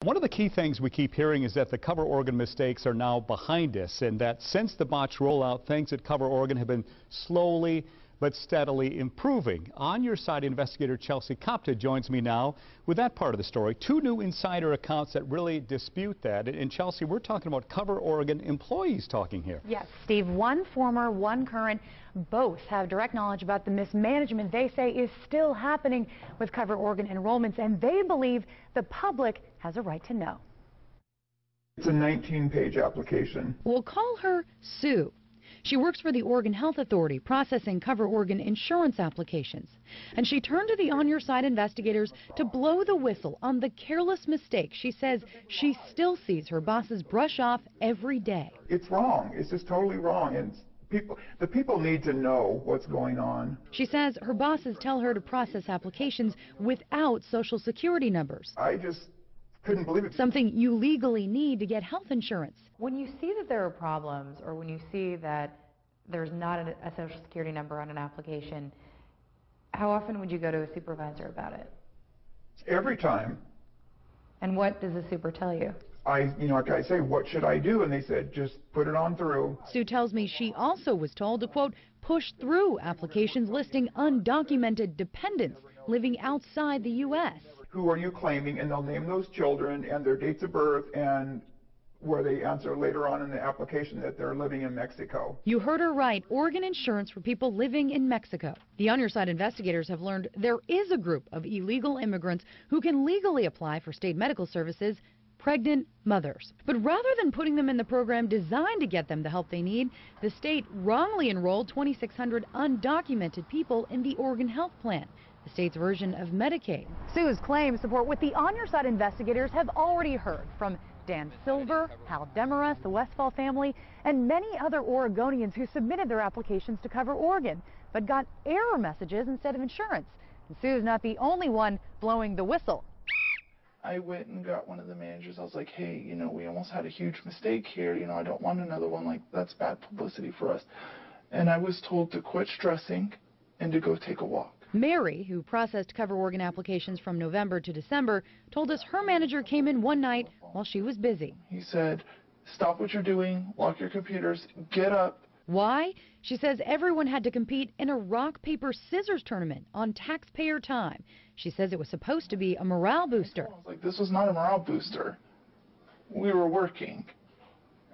One of the key things we keep hearing is that the Cover Oregon mistakes are now behind us, and that since the botch rollout, things at Cover Oregon have been slowly but steadily improving. On Your Side investigator Chelsea Kopta joins me now with that part of the story. Two new insider accounts that really dispute that. And Chelsea, we're talking about Cover Oregon employees talking here. Yes, Steve, one former, one current. Both have direct knowledge about the mismanagement they say is still happening with Cover Oregon enrollments, and they believe the public has a right to know. It's a 19-page application. We'll call her Sue. She works for the Oregon Health Authority, processing Cover Oregon insurance applications. And she turned to the On Your Side investigators to blow the whistle on the careless mistake she says she still sees her bosses brush off every day. It's wrong. It's just totally wrong. And the people need to know what's going on. She says her bosses tell her to process applications without Social Security numbers. I just couldn't believe it. Something you legally need to get health insurance. When you see that there are problems, or when you see that there's not a Social Security number on an application, how often would you go to a supervisor about it? Every time. And what does the super tell you? I say, what should I do? And they said, just put it on through. Sue tells me she also was told to, quote, push through applications listing undocumented dependents living outside the U.S. Who are you claiming? And they'll name those children and their dates of birth and where they answer later on in the application that they're living in Mexico. You heard her right. Oregon insurance for people living in Mexico. The On Your Side investigators have learned there is a group of illegal immigrants who can legally apply for state medical services, pregnant mothers. But rather than putting them in the program designed to get them the help they need, the state wrongly enrolled 2,600 undocumented people in the Oregon Health Plan, the state's version of Medicaid. Sue's claims support what the On Your Side investigators have already heard from Dan Silver, Hal Demarest, the Westfall family, and many other Oregonians who submitted their applications to Cover Oregon, but got error messages instead of insurance. And Sue's not the only one blowing the whistle. I went and got one of the managers. I was like, hey, we almost had a huge mistake here. I don't want another one. Like, that's bad publicity for us. And I was told to quit stressing and to go take a walk. Mary, who processed Cover Oregon applications from November to December, told us her manager came in one night while she was busy. He said, stop what you're doing, lock your computers, get up. Why? She says everyone had to compete in a rock, paper, scissors tournament on taxpayer time. She says it was supposed to be a morale booster. I was like, this was not a morale booster. We were working.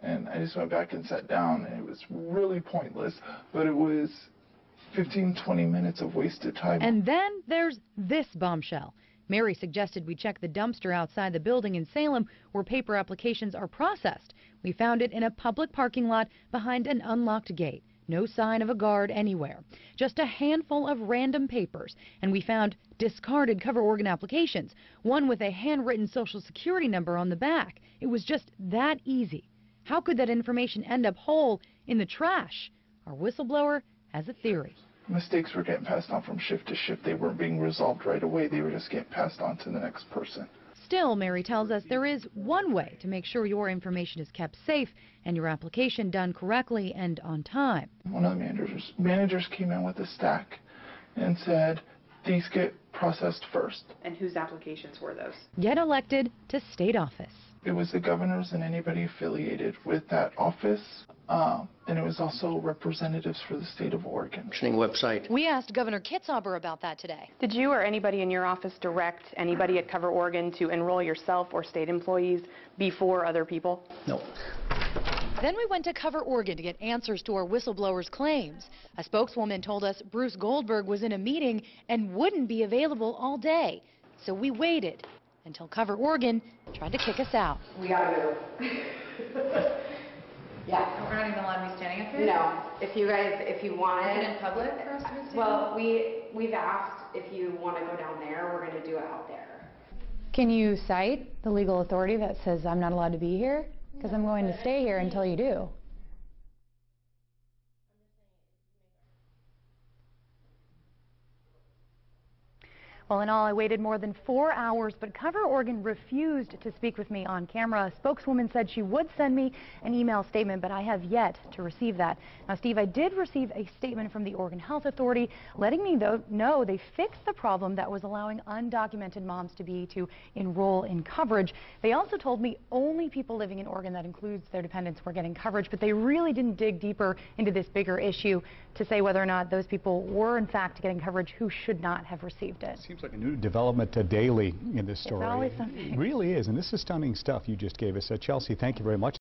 And I just went back and sat down, and it was really pointless, but it was 15, 20 minutes of wasted time. And then there's this bombshell. Mary suggested we check the dumpster outside the building in Salem where paper applications are processed. We found it in a public parking lot behind an unlocked gate. No sign of a guard anywhere. Just a handful of random papers. And we found discarded Cover Oregon applications, one with a handwritten Social Security number on the back. It was just that easy. How could that information end up whole in the trash? Our whistleblower has a theory. Mistakes were getting passed on from shift to shift. They weren't being resolved right away. They were just getting passed on to the next person. Still, Mary tells us there is one way to make sure your information is kept safe and your application done correctly and on time. One of the managers came in with a stack and said, these get processed first. And whose applications were those? Get elected to state office. It was the governors and anybody affiliated with that office. And it was also representatives for the state of Oregon. Website. We asked Governor Kitzhaber about that today. Did you or anybody in your office direct anybody at Cover Oregon to enroll yourself or state employees before other people? No. Then we went to Cover Oregon to get answers to our whistleblower's claims. A spokeswoman told us Bruce Goldberg was in a meeting and wouldn't be available all day. So we waited until Cover Oregon tried to kick us out. We gotta go. Yeah. We're not even allowed to be standing up here? No. If you want Is it. it in public for us to be standing? Well, we've asked if you want to go down there, we're going to do it out there. Can you cite the legal authority that says I'm not allowed to be here? Because I'm going to stay here until you do. Well, in all, I waited more than 4 hours, but Cover Oregon refused to speak with me on camera. A spokeswoman said she would send me an email statement, but I have yet to receive that. Now, Steve, I did receive a statement from the Oregon Health Authority letting me know they fixed the problem that was allowing undocumented moms to enroll in coverage. They also told me only people living in Oregon, that includes their dependents, were getting coverage, but they really didn't dig deeper into this bigger issue to say whether or not those people were in fact getting coverage who should not have received it. Seems like a new development daily in this story. It's always something. It really is, and this is stunning stuff you just gave us. Chelsea, thank you very much.